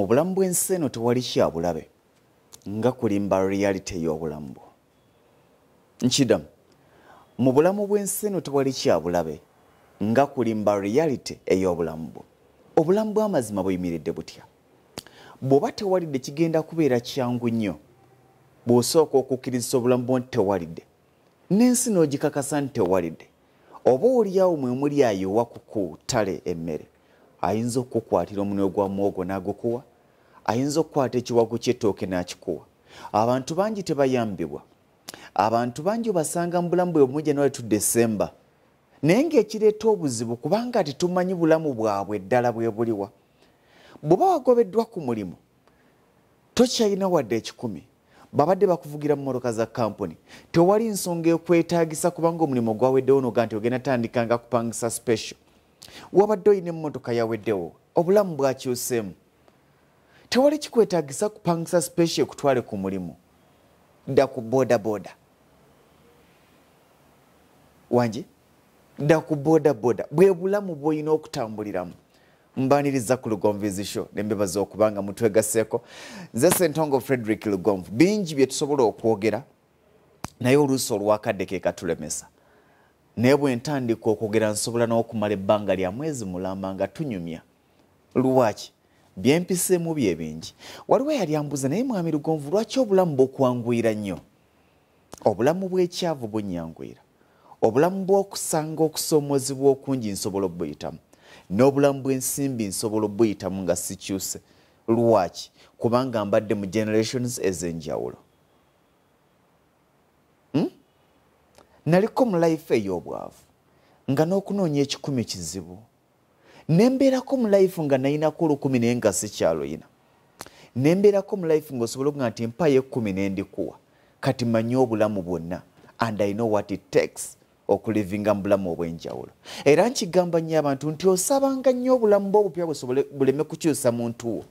mu bulamu bw'ensi eno tewali kya bulabe nga kulimba reality y'obulamu. Nkidamu, mu bulamu bw'ensi eno tewali kya bulabe nga kulimba reality ey'obulamu bwo. Obulamu bw'amazima buyimiridde butya? Bw'oba tewalidde kigenda kubeera kyangu nnyo bw'osooka okukkiriza obulamu bwo nti tewalidde, n'ensi n'ogikakasa nti tewalidde, oba oliawo mwe muli ayowa ku ttale emmere, ayinza okukwatira omunwe gwa muwogo n'agukuwa, ayinza okukwata ekiwago ky'ettooke n'akikuwa. Abantu bangi tebayambibwa. Abantu bangi obasanga mu bulamu bwe mu January to December, naye ng'ekireeta obuzibu kubanga tetumanyi bulamu bwabwe ddala bwe buliwa. Bw'oba wagobeddwa ku mulimu tokyalina wadde ekikumi, babadde bakuvugira mu mmotoka za kampuni, tewali nsonga ekwetaagisa kubanga omulimu gwaweddewo n'oga nti ogenda tandikanga kupangisa special. Wabadde olina emmotoka yaweddewo, obulamu bwakyuseemu, tewali kikwetaagisa kupangisa special ekutwale ku mulimu. Dda ku boda. Wangi? Dda ku boda. Bwe bulamu bw'olina okutambuliramu. Mbaniriza ku Lugonvu show nembebaza okubanga mutwegaseeko. Nze Ssentongo Frederick Lugonvu. Bingi bye tusobola okwogera naye oluusi olwakadde ke katulemesa. Naye bwe ntandika okwogera nsobola n'okumala ebbanga lya mwezi mulamba nga tunyumya. Lwaki? Byempiseemu bye bingi. Waliwo yali ambuuza, naye mwami Lugonvu, lwaki obulamu bukwanguyira nnyo? Obulamu bw'ekyavu bunyanguyira. Obulamu bw'okusanga okusoomozebwa okungi nsobola obbuyitamu. N'obulamu bw'ensimbi nsobola obbuyitamu nga sikyuse. Lwaki? Kubanga mbadde mu generations ez'enjawulo. Naliko mu life ey'obwavu nga n'okunoonya ekikumi kizibu. Nembeerako mu life nga nayinako 10 naye nga sikyaloyina. Nembeerako mu life ng'osobola okuga nti mpayo 10 n'endikuwa. Kati manyi obulamu bwonna and I know what it takes okulivinga mu bulamu obw'enjawulo. Era nkigamba nnyo abantu nti osabanga nnyo obulamu bwo obupya buleme kukyusa muntu wo.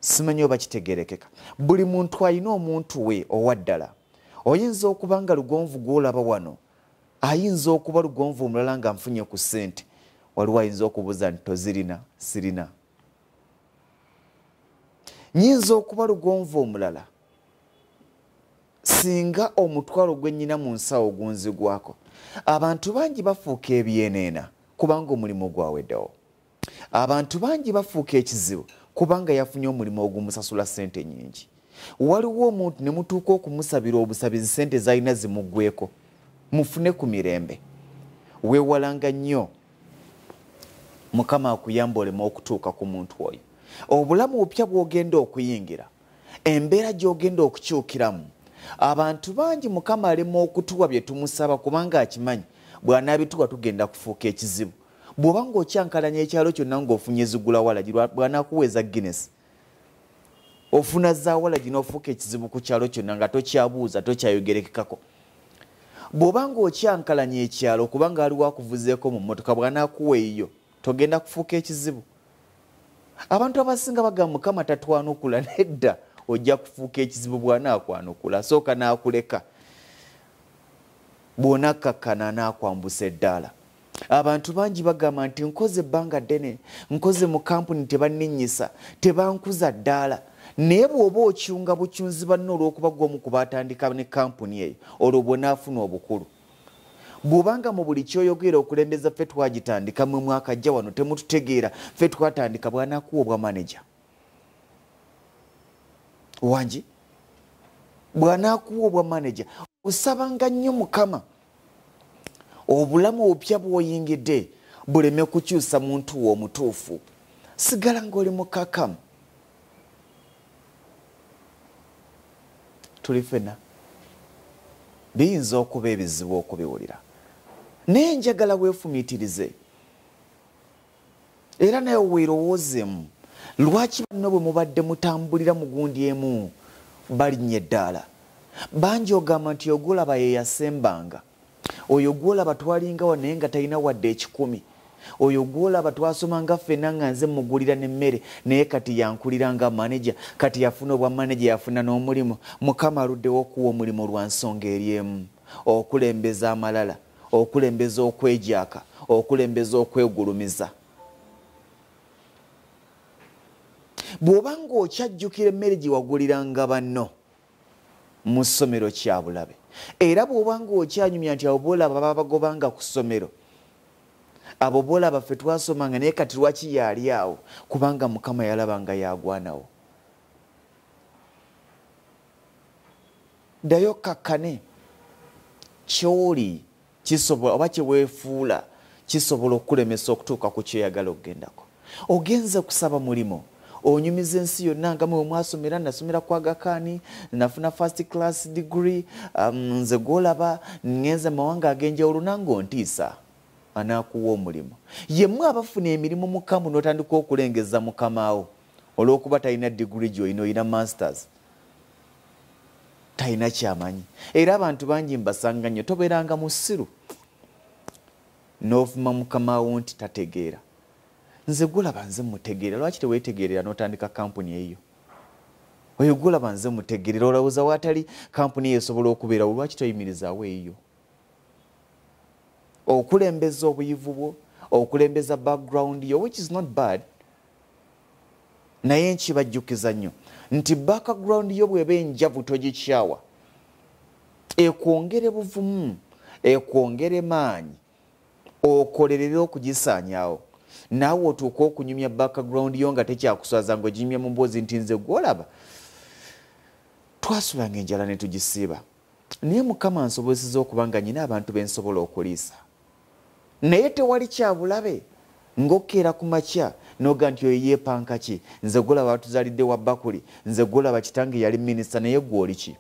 Simanyi oba kitegerekeka. Buli muntu alina omuntu we owaddala. Oyinza okuba nga Lugonvu gw'olaba wano ayinza okuba Lugonvu omulala nga nfunye ku ssente. Waliwo ayinza okubuuza nti tozirina, sirina. Nyinza okuba Lugonvu omulala singa omutwalo gwe nnyina mu nsawo gunzigwako. Abantu bangi bafuuka ebyeneena kubanga omulimu gwaweddewo. Abantu bangi bafuuka ekizibu kubanga yafunye omulimu ogumusasula ssente nnyingi. Waliwo omuntu ne mutuuka okumusabira obusabizi ssente z'alina zimuggweko. Mufune ku mirembe. Weewalanga nnyo Mukama akuyamba olema okutuuka ku muntu oyo. Obulamu obupya bw'ogenda okuyingira, embeera gy'ogenda okukyukiramu, abantu bangi Mukama alema okutuwa bye tumusaba kubanga akimanyi bw'anaabituwa tugenda kufuuka ekizibu. Bw'oba ng'okyankalanya ekyalo kyonna ng'ofunye Ezigula Walagi bw'Anaakuwa eza Guinness, ofuna za Walagi n'ofuuka ekizibu ku kyalo kyonna nga tokyabuuza tokyayogerekekako. Bw'oba ng'okyankalanya ekyalo kubanga aliwo akuvuzeeko mu mmotoka bw'Anaakuwa eyo togenda kufuuka ekizibu. Abantu abasinga bagamba Mukama tatwanukula, nedda ojja kufuuka ekizibu bw'Anaakwanukula. Sooka n'akuleka. Bw'onakkakkana anaakwambusa eddaala. Abantu bangi bagamba nti nkoze ebbanga ddene, nkoze mu kampuni tebanninnyisa, tebankuza ddaala. Naye bw'oba okyunga bukyunzi banno olw'okuba gw'omu ku baatandika ne kampuni eyo, olwo bw'onaafuna obukulu. Bw'obanga mu buli kyoyogera okulembeza ffe twagitandika mu mwaka ajja wano temututegeera, ffe twatandika Bw'Anaakuwa bwa manager. Wangi? Bw'Anaakuwa bwa manager. Osabanga nnyo Mukama obulamu obupya bw'oyingidde buleme kukyusa muntu wo omutuufu. Sigala ng'oli mukakamu. Tuli ffenna biyinza okuba ebizibu okubiwulira, naye njagala weefumiitirize era naye weerowoozeemu lwaki banno bwe mubadde mutambulira mu gundi emu balinnya eddaala. Bangi ogamba nti ogulaba ye yasembanga, oyo gwolaba twalingawo naye nga talina wadde ekikumi, oyo gwolaba twasomanga ffenna nga nze mugulira n'emmere naye kati yankulira nga manager, kati yafuna obwa manager yafuna n'omulimu. Mukama aluddewo okuwa omulimu lwa nsonga eri emu: okulembeza amalala, okulembeza okwejaaka, okulembeza okwegulumiza. bw'obanga okyajjukira emmere gye waguliranga banno mu ssomero kya bulabe era bw'obanga okyanyumya nti abo boolaba baba bagobanga ku ssomero abo boolaba ffe twasomanga naye kati lwaki yaali awo kubanga Mukama yalabanga yagwanawo. Ddayo kakkane ky'oli kisobola oba kye weefuula kisobola okulemesa okutuuka ku kyoyagala okugendako. Ogenze kusaba mulimo onyumiza ensi yonna nga mwe mwasomera, nasomera kwa Gakaani, nafuna first class degree, nze gwolaba ngenze mawanga ag'enjawulo nange ontiisa anaakuwa omulimo. Yemmwe abafuna emirimu mu kambu n'otandika okulengeza mukamaawo olw'okuba talina degree gy'olina, olina masters, talina kyamanyi. Era abantu bangi mbasanga nnyo tobeeranga musiru n'ovuma mukamaawo nti tategeera. Nze gulaba nze mutegeera, lwaki teweetegeerera n'otandika kampuni eyo? Oyo gulaba nze mutegeerera, olowooza waatali kampuni eyo esobola okubeerawo, lwaki toyimirizaawo eyo? Okulembeza obuyivu bwo, okulembeza background yo, which is not bad. Naye nkibajjukiza nnyo nti background yo bw'eba enjavu togikyawa, ekwongere buvumu, ekwongere maanyi, okolerera okugisaanyaawo. Naawe otuuka okunyumya background yo nga tekyakuswaza ng'oginyumya mu mboozi nti nze gwolaba twasulanga enjala ne tugisiiba, naye Mukama ansobozesezza okuba nga nyina abantu be nsobola okuliisa. Naye tewali kyabulabe ng'okkeera ku makya n'oga nti oyo yeepanka ki, nze gwolaba batuzaalidde wa bakuli, nze gwolaba kitange yali minisita, naye gw'oli ki?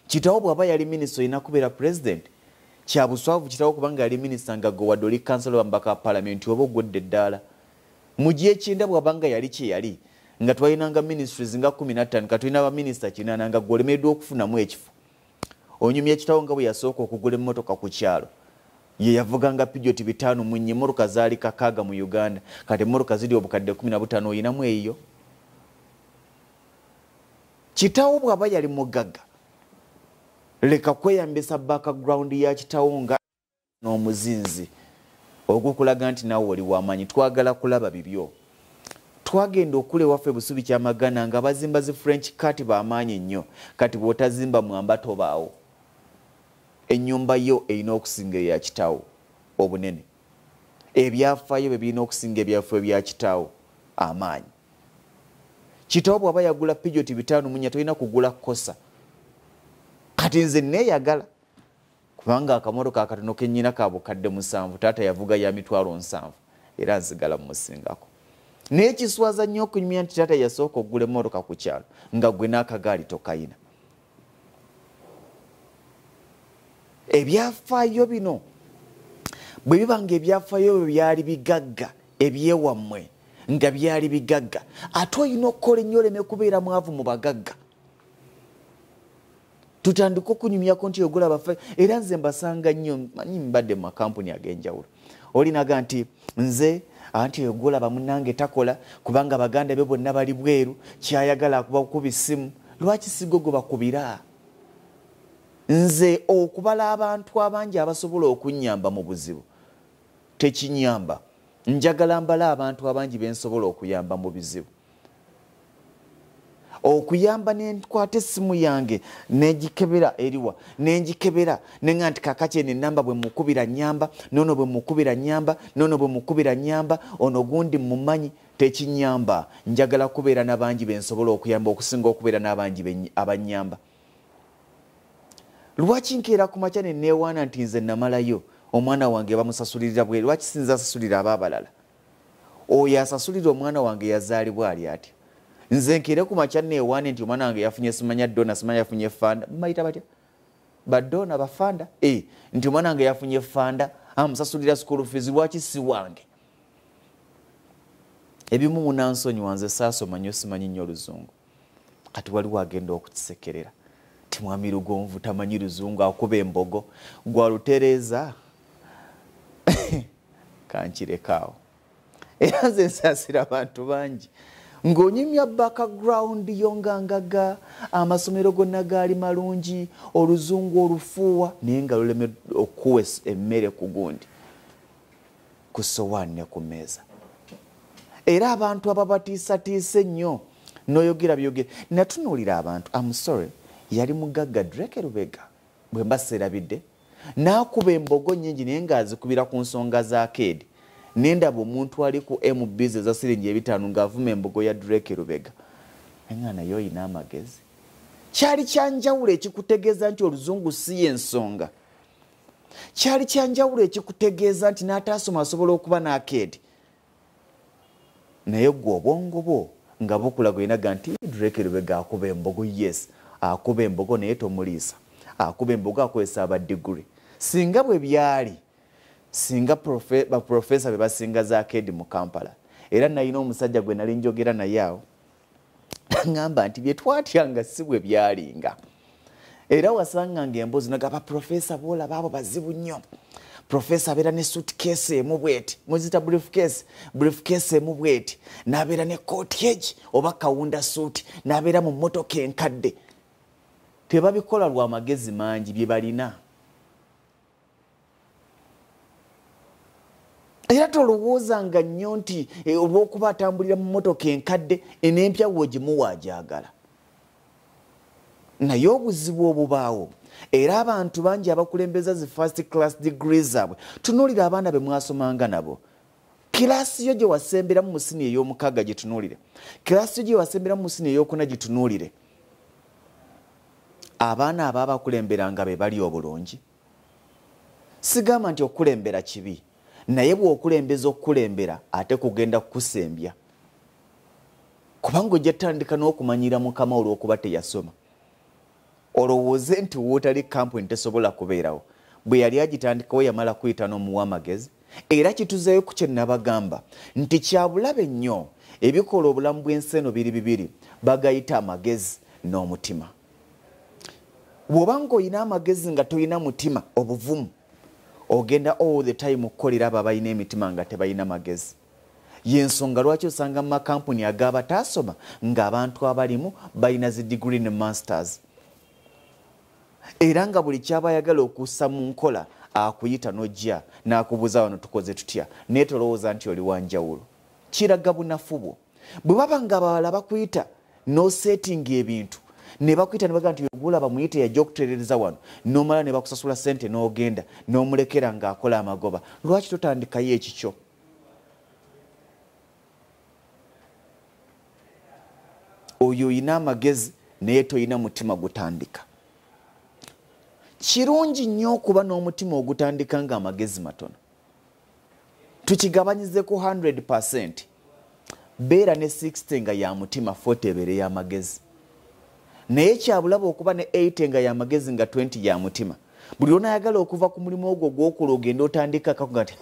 Kitawo bw'aba yali minisita olina kubeera president? Kya buswavu kitawo kubanga yali minisita nga gwe wadde oli kansala wa mbaka wa palamenti oba ogwedde eddaala. Mu gy'ekyenda bw'abanga yali kye yali nga twalinanga ministries nga 15 ka tulina baminisita 80 nga gwe olemeddwa okufunamu ekifo. Onyumya ekitawo nga bwe yasooka okugula emmotoka ku kyalo, ye yavuganga Peugeot 5 mu nnyo, emmotoka zaali kakaaga mu Uganda, kati emmotoka ziri obukadde 15 oyinamu eyo. Kitawo bw'aba yali mugagga, leka kweyambisa background ya kitawo nga n'omuzinzi ogukulaga nti nawe oli w'amaanyi. Twagala kulaba bibyo. Twagenda okule waffe Busubi Kyamagana nga bazimba zi French cut b'amaanyi nnyo, kati bw'otazimba mwamba tobaawo. Ennyumba yo erina okusinga eya kitawo obunene, ebyafaayo bye birina okusinga ebyafaayo bya kitawo amaanyi. Kitawo bw'aba yagula Peugeot 5 munya tolina kugula kosa. Kati nze neeyagala kubanga akamotoka akatono ke nnyina ka bukadde 7, taata yavuga ya mitwalo 7 era nsigala musingako. Naye kiswaza nnyo okunyumya nti taata yasooka okugula emmotoka ku kyalo nga gwe n'akagaali tokayina. Ebyafaayo bino bwe bibanga ebyafaayo byo byali bigagga ebyewammwe nga byali bigagga, ate olina okukola ennyo oleme kubeera mwavu mu bagagga. Tutandika okunyumyako nti ogula baffe, era nze mbasanga nnyo, manyi mbadde mu makampuni ag'enjawulo. Olinaga nti nze anti ogula bamunange takola kubanga baganda be bonna bali bweru, kyayagala akuba kuba essimu. Lwaki sigo gwe bakubira? Nze okubala abantu abangi abasobola okunnyamba mu buzibu tekinyamba. Njagala mbala abantu abangi bensobola okuyamba mu bizibu. Okuyamba nenkwata essimu yange negikebera eriwa, nenjikebera nenga nti kakaki n'ennamba bwe mukubira nyamba, nono bwe mukubira nyamba, nono bwe mukubira nyamba, ono gundi mumanyi, tekinyamba. Njagala kubeera n'abangi bensobola okuyamba okusinga okubeera n'abangi abanyamba. Lwaki nkeera ku makya ne neewaana nti nze namalayo omwana wange bamusasulira bwe, lwaki sinza asasulira abalala? Oyo asasulira omwana wange yazaalibwa ali atya. Nze nkeere ku makya neewaane nti omwana wange yafunye simanya dona, simanya yafunye fanda, mbayita batya? Badona bafanda? Nti omwana wange yafunye fanda amusasulira school fees, lwaki si wange? Ebimu munansonyiwa, nze saasoma nnyo simanyi nnyo Luzungu. Kati waliwo agenda okukisekerera. Mwami Lugonvu tamanyi Luzungu, akuba embogo gwa Lutereeza. Kankirekawo. Era nze nsaasira abantu bangi ng'onyumya background yo ngangaga, amasomero gonna gaali malungi, Oluzungu olufuuwa, naye nga luleme okuwa emmere ku gundi ku sowaani ne ku mmeeza. era abantu ababatiisatiisa ennyo n'oyogera byogera natunuulira abantu I'm sorry yali mugagga Drake Lubega bwe mba serabidde n'akuba embogo nnyingi naye ng'azikubira ku nsonga za Kedi n'endaba omuntu ali ku MBs eza siringi 5 ng'avuma embogo ya Drake Lubega engana yo ina amagezi kyali kyanjawulo ekikutegeeza nti oluzungu si y'ensonga kyali kyanjawulo ekikutegeeza nti n'ataasoma asobola okuba n'Akedi naye gwe obwongo bwo nga bukulaga inaga nti Drake Lubega akuba embogo yes akuba embogo naye tomuliisa akuba embogo akozesa abadiguri singa bwe byali singa baprofesa be basinga za Akedi mu Kampala era nalina omusajja gwe nali njogera naye awo ngamba nti bye twatyanga si bwe byalinga era wasanganga emboozi nagaba profesa boolaba abo bazibu nnyo profesa abeera ne suitcase emu bweti muzita briefcase emu bweti n'abeera ne coat edge oba kawunda suit n'abeera mu mmotoka enkadde tebabikola lwa magezi mangi bye balina era tolowoozanga nnyo nti olw'okuba atambulira mu mmotoka enkadde enempya woogimuwa agyagala naye obuzibu obubaawo era abantu bangi abakulembeza zi first class degrees zaabwe tunuulira abaana be mwasomanga nabo kirasi yo gye wasemberamu mu sini ey'omukaaga gye tunuulire kirasi yo gye wasemberamu mu sini ey'okuna gye tunuulire abaana abaabakulemberanga be bali obulungi sigamba nti okulembera kibi naye bw'okulembeza okukulembera ate kugenda kukusembya kubanga ojja tandika n'okumanyira mukama olw'okuba teyasoma olowooze nti wootali kampuni tesobola kubeerawo bwe yali agitandikawo yamala kuyita n'omuwa amagezi era kituzeeyo ku kye nabagamba nti kyabulabe nnyo ebikola obulamu bw'ensi eno biri bibiri bagayita amagezi n'omutima bw'obanga oyina amagezi nga toyina mutima obuvumu ogenda all the time okukolera abo abalina emitima nga tebalina magezi yensonga lwaki osanga mu makampuni ag'abataasoma ng'abantu abalimu balina zi degree ne masters era nga buli kyaba ayagala okussa mu nkola akuyita n'ojja n'akubuuza wano tukoze tutya naye tolowooza nti oli wanjawulo kiraga bunafu bwo bwe baba nga abawala bakuyita n'osetinga ebintu ne bakuyita ne bagamba nti ogulaba muyite yajja okutereereza wano n'omala ne bakusasula ssente n'ogenda n'omulekera ng'akola amagoba lwaki totandikayo ekikyo oyo oyina amagezi naye toyina mutima gutandika kirungi nnyo okuba n'omutima ogutandika ng'amagezi matono tukigabanyizeku 100% beera ne 60 nga ya mutima 40 ebeere y'amagezi naye kyabulaba okuba ne 80 nga y'amagezi nga 20 ya mutima buli onayagala okuva ku mulimu ogwo gw'okola ogenda otandika kakuga nti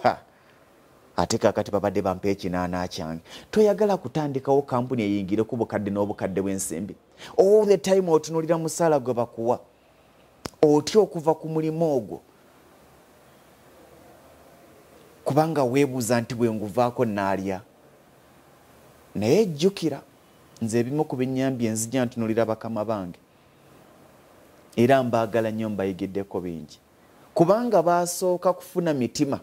ate kakati babadde bampa ekinaana kyange toyagala kutandikawo kampuni eyingire ku bukadde n'obukadde bw'ensimbi all the time otunuulira musaala gwe bakuwa otya okuva ku mulimu ogwo kubanga weebuuza nti bwe nguvaako naalya naye jjukira nze ebimu ku binnyambye nzija ntunuulira bakama bange era mbaagala nnyo mbayigiddeko bingi kubanga baasooka kufuna mitima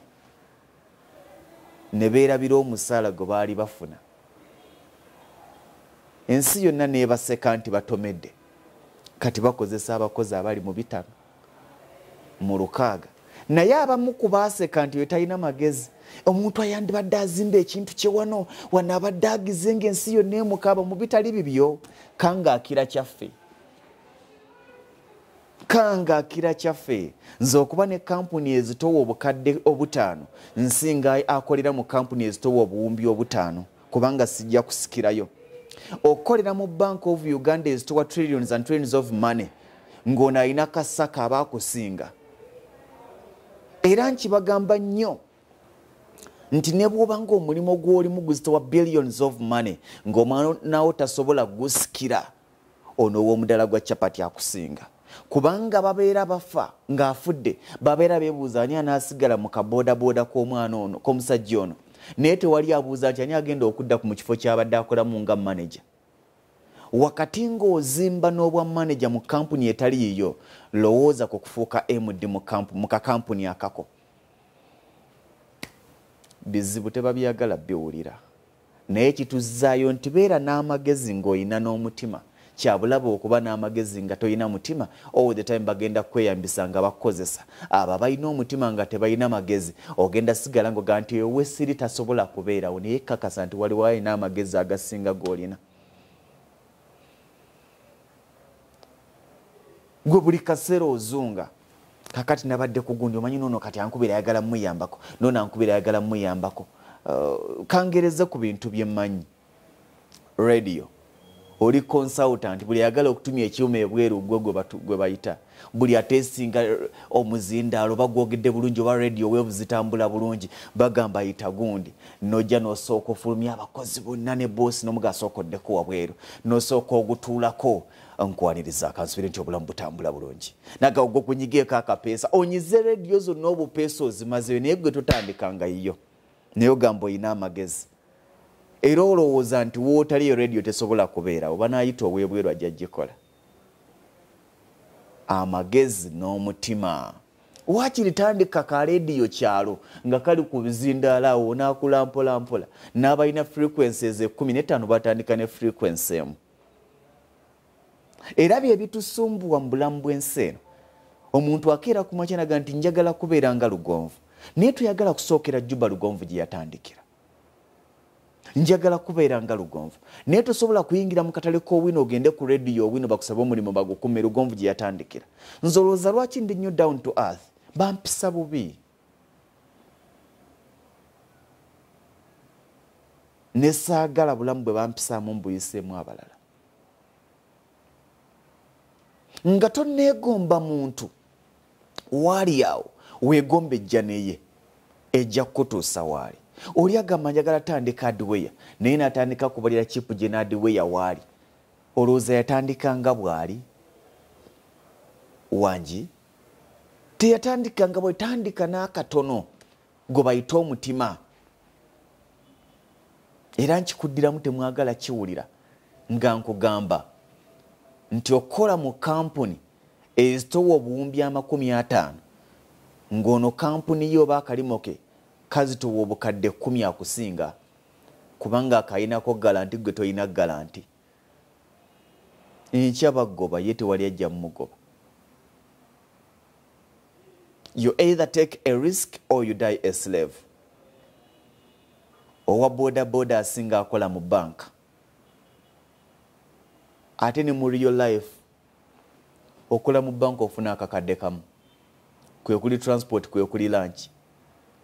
ne beerabira omusaala gwe baali bafuna ensi yonna neebaseka nti batomedde kati bakozesa abakozi abali mu 5 mu 6 naye abamu ku baaseka nti we talina magezi omuntu ayandibadde azimba ekintu kye wano abadde agize ng'ensi yonna emukaaba mu bitali bibyo kangaakira kyaffe nze okuba ne kampuni ezitowa obukadde 5 nsinga akolera mu kampuni ezitowa obuwumbi 5 kubanga sijja kusikirayo okukolera mu Bank of Uganda ezitowa trillions and trillions of money ng'ono alina kasaka abaakusinga era nkibagamba nnyo nti ne bw'obanga omulimu gw'olimu guzitowa billions of money ng'omwanawo tasobola gusikira ono ow'omudala gwa capati akusinga kubanga babeera bafa ng'afudde babeera beebuuza ani anaasigala mu kaboodaboda k'omwana ono k'omusajja ono naye tewali abuuza nti ani agenda okudda ku mu kifo ky'abadde akolamu nga manager wakati ng'ozimba n'obwa manager mu kampuni etali yiyo lowooza ku kufuuka MD mu kakampuni akako bizibu tebabyagala biwulira naye kituzaayo nti beera n'amagezi ng'olina n'omutima. Kyabulabe okuba n'amagezi nga toyina mutima, all the time bagenda kweyambisa nga bakozesa. Abo balina omutima nga tebalina magezi, ogenda sigala ng'oga nti ewe siri tasobola kubeerawo, naye kakasa nti waliwo alina amagezi agasinga g'olina. Gwe buli kaseera ozunga. Kakati nabadde ku gundi omanyi nono kati ankubira ayagala muyambako, nono ankubira ayagala muyambako. Kangereza ku bintu byemmanyi. Radio. Oli consultant buli ayagala okutumya ekyuma ebweru gwe bayita. Buli atesinga omuzindaalo bagwogedde bulungi oba radio weevu zitambula bulungi bagamba ayita gundi. Nojja n'osooka ofulumya abakozi bonna ne boosi n'omugasookoddeko wabweru. N'osooka ogutuulako. Nkwaniriza akansubire nti obulamu butambula bulungi. Naga ogwo kunyigeeko akapeesa. Onyize radio zonna obupeesa ozimazeyo naye gwe totandikanga yiyo. Naye ogamba oyina amagezi. Era olowooza nti wootaliyo radio tesobola kubeera oba naayita ow'ebweru ajja gikola. Amagezi n'omutima. Waakiri tandika ka radio kyalo nga kali ku bizindaala awo onaakula mpola mpola. N'abalina frequencies 15 batandika ne frequency emu. Era bye bitusumbuwa mu bulamu bw'ensi eno. Omuntu akeera ku makya naga nti njagala kubeera nga Lugonvu. Naye tuyagala kusookera Juba Lugonvu gye yatandikira. Njagala kubeera nga Lugonvu. Naye tosobola kuyingira mu katale k'owino ogende ku radio owino bakusaba omulimu bagukume Lugonvu gye yatandikira. Nzolooza lwaki ndi nnyo down to earth. Bampisa bubi. Ne saagala bulamu bwe bampisaamu mbuyiseemu abalala. Nga tonneegomba muntu waali awo weegomba ejja neye ejja kutuusa waali. Oli agamba njagala tandika hardware naye n'atandika kubalira chipu gye n'hardware waali. Olowooza yatandika nga bwali? Wangi teyatandika nga bwe, tandika n'akatono gwe bayita omutima. Era nkikuddiramu temwagala kiwulira nga nkugamba nti okola mu kampuni ezitowa obuwumbi 50 ng'ono kampuni yo oba akalimo ke kazitowa obukadde 10 akusinga kubanga akayinako garanti gwe toyina garanti. Enkya bagoba ye tewali ajja mmugoba. You either take a risk or you die a slave. Owa boda asinga akola mu banka. Ate ne mu real life okola mu banka ofuna akakadde kamu. Kwe kuli transport, kwe kuli lunch.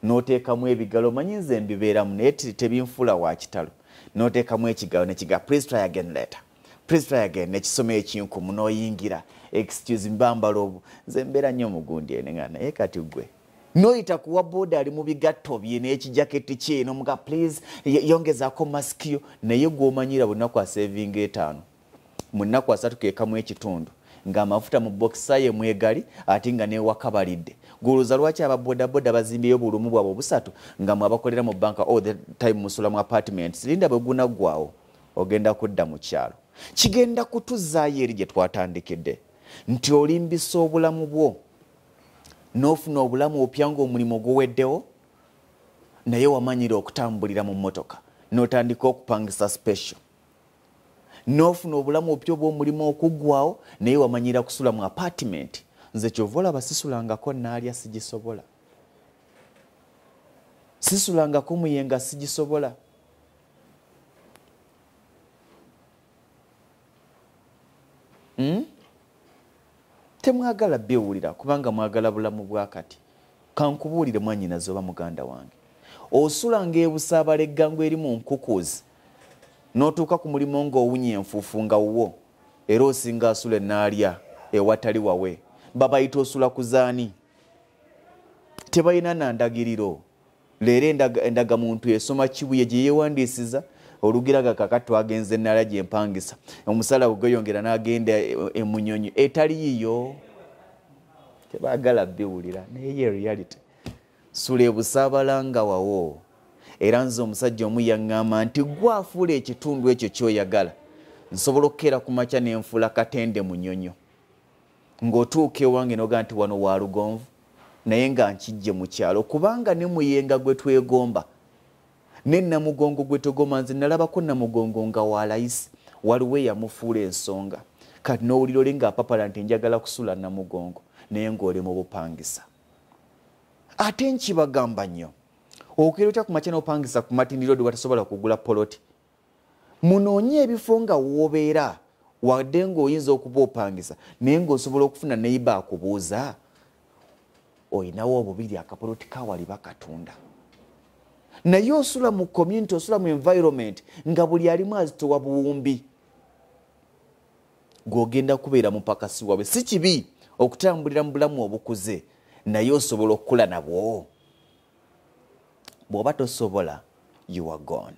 N'oteekamu ebigalo manyi nze mbibeeramu naye tebinfula wa kitalo. N'oteekamu ekigalo nekiga please try again later. Please try again nekisoma ekinkumu n'oyingira. Excuse me bambala obu. Nze mbeera nnyo mugundi ene nga naye kati gwe. Noyita kuwa boda ali mu bigatto bye n'ekijaketi kye n'omuga please yongezaako mask yo naye gw'omanyira bunaku saving 5. Mu nnaku 3 keekamu ekitundu ng'amafuta mu bokisa ye mwegali ate nga neewakabalidde. Guluza lwaki ababodaboda bazimbiyo bulumu bwabwe busatu nga mwabakolera mu banka all the time musula mu apartments. Linda bwe gunaggwaawo ogenda kudda mu kyalo. Kigenda kutuzaayo eri gye twatandikidde nti olimbisa obulamu bwo n'ofuna obulamu opya ng'omulimu guweddewo naye wamanyira okutambulira mu mmotoka n'otandika okupangisa special. N'ofuna obulamu opya obw'omulimu okuggwaawo naye wamanyira kusula mu apartment. Nze kyova olaba sisulangako naalya sigisobola. Sisulangako muyenga sigisobola. Temwagala biwulira kubanga mwagala bulamu bwakati. Kankubuulire mwannyinaze oba muganda wange. Osulanga ebusaabala eggango eri mu nkukuuzi n'otuuka ku mulimu ng'owunya enfuufu nga wuwo era osinga asula naalya ewatali wawe. Babayita osula kuzaani. Tebalina na ndagiriro. Leero endagamuntu esoma kibuye gye yeewandiisiza olugiraga kakati twagenze naalya gye mpangisa. Omusala gweyongera n'agenda emunyonyi etali yiyo. Tebaagala biwulira naye ye reality. Sula ebusaabala nga wawo. Era nze omusajja omu yaŋŋamba nti gwafuula ekitundu ekyo ky'oyagala. Nsobola okukeera ku makya n'enfuula katende munyonyo. Ng'otuuka ewange n'oga nti wano wa Lugonvu naye nga nkijje mu kyalo kubanga ne muyenga gwe twegomba ne Namugongo gwe togoma nze nalabako Namugongo nga wa layisi waliwo yamufuula ensonga kati n'owulira oli ng'apapala nti njagala kusula Namugongo naye ng'oli mu bupangisa. Ate nkibagamba nnyo okugera otya ku makya n'opangisa ku Matindi Road watasobola kugula poloti. Munoonye ebifo nga w'obeera wadde ng'oyinza okuba opangisa naye ng'osobola okufuna neiba akubuuza oyinawo obubiri akapoloti kawali bakatunda. Naye osula mu community, osula mu environment nga buli alimu azitowa buwumbi. Gw'ogenda kubeera mupakasi wabe. Si kibi okutambulira mu bulamu obukuze naye osobola okukula nabwo. Bw'oba tosobola, you are gone.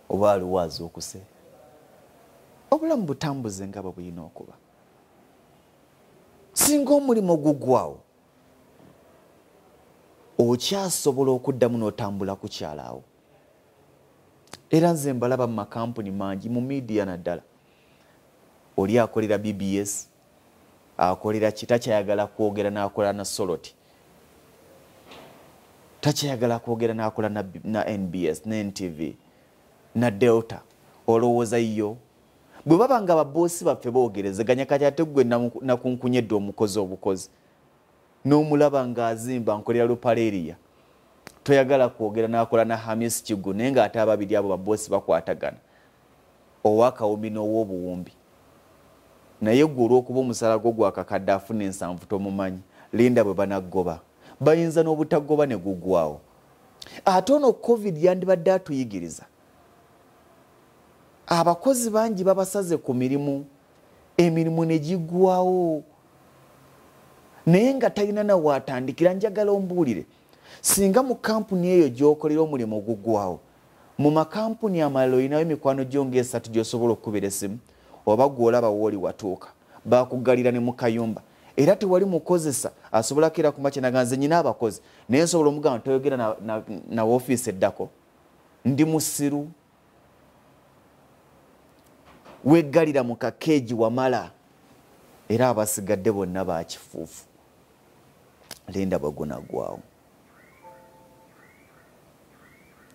Oba aliwaza okuse obulamu butambuze nga bwebulina okuba. Singa omulimo gugwawo okyasobola okuddamu n'otambula ku kyalaawo. Era nze mbalaba mu makampuni mangi mu media naddala. Oli akolera BBS, akolera kitakyayagala kwogera n'akola na Soloti. Takyayagala kwogera n'akola na NBS, na NTV, na Delta. Olowooza yo bwe baba nga baboosi baffe boogerezeganya kati ate gwe nakunkunyedde omukozi obukozi. N'omulaba ng'azimba nkolera Lupaleria. Toyagala kwogera n'akola na Hamis Kigu naye ng'ate ababiri abo baboosi bakwatagana. Ow'akawumbi n'ow'obuwumbi. Naye gwe olw'okuba omusala gwo gwakakadde afuna ensanvu tomumanyi. Linda bwe banaggoba. Bayinza n'obutagoba ne gugwawo. Ate ono COVID yandibadde atuyigiriza. Abakozi bangi babasaze ku mirimu. Emirimu ne giggwawo. Naye nga talina na waatandikira njagala ombuulire. Singa mu kampuni eyo gy'okolera omulimu guggwawo, mu makampuni amalala olinayo emikwano gyo ng'esatu gy'osobola okukubira essimu oba gw'olaba w'oli watuuka. Baakuggalira ne mu kayumba. Era tewali mukozesa asobola kera ku makya naga nze nyina abakozi naye nsobola omugamba toyogera na woofiisi eddako. Ndi musiru. Weggalira mu kakeegi wamala. Era abasigadde bonna baakifuufu. Linda bwe gunaggwawo.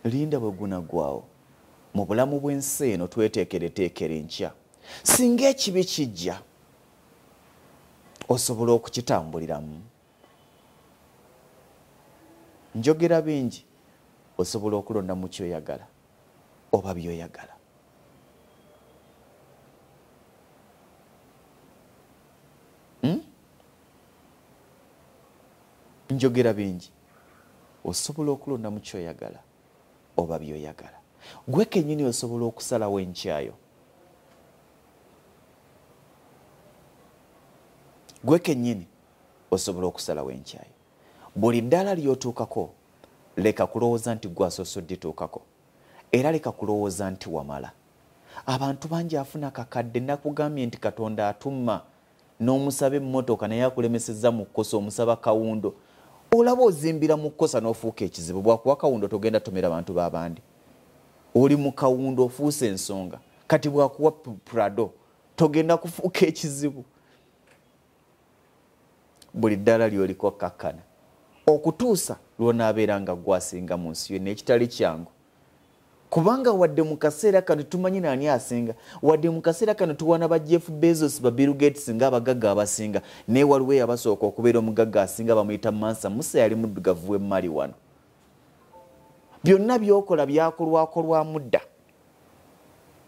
Linda bwe gunaggwawo. Mu bulamu bw'ensi eno tweteekereteekere enkya. Singa ekibi kijja osobola okukitambuliramu. Njogera bingi osobola okulonda mu kyoyagala oba byoyagala. Njogera bingi osobola okulonda mu kyoyagala oba byoyagala. Gwe kennyini osobola okusalawo enkyayo. Gwe kennyini osobola okusalawo enkyayo. Buli ddala ly'otuukako leka kulowooza nti gwe asoosodde tuukako. Era leka kulowooza nti wamala. Abantu bangi afuna akakadde nakugambye nti Katonda atumma n'omusaba emmotoka naye akulemesezza mu kkosa omusaba kawundo. Olaba ozimbira mu kkosa n'ofuuka ekizibu. Bwakuwa kawundo togenda tomera bantu b'abandi. Oli mu kawundo ofuuse ensonga. Kati bwakuwa Prado togenda kufuuka ekizibu. Buli ddala ly'oliko kakkana. Okutuusa lw'onaabeera nga gwasinga mu nsi yonna ekitali kyangu. Kubanga wadde mu kaseera kano tumanyi nani asinga. Wadde mu kaseera kano tuwana ba Jeff Bezos ba Bill Gates nga abagagga abasinga. Naye waliwo eyabasooka okubeera omugagga asinga bamuyita Mansa Musa yali muddugavu w'emmali wano. Byonna by'okola byakolwakolwamu dda.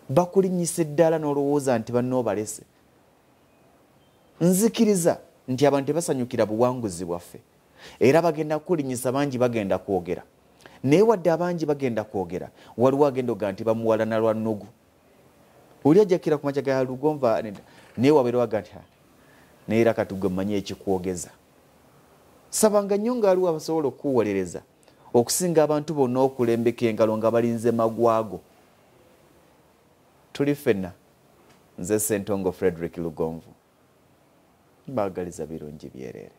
Bakulinnyisa eddala n'olowooza nti bannoobalese. Nzikiriza nti abantu tebasanyukira buwanguzi bwaffe. Era bagenda kukulinnyisa bangi bagenda kwogera. Naye wadde abangi bagenda kwogera waliwo agenda oga nti bamuwalana lwa nnugu. Oli ajakira ku makya ga Lugonvu naye wabeera waga nti naye era kati gwe mmanyi ekikwogeza. Sabanga nnyo ng'aliwo abasobola okukuwolereza okusinga abantu bonna okulembeka engalo nga balinze magwago. Tuli ffenna. Nze Ssentongo Frederick Lugonvu. Mbaagaliza birungi byereere.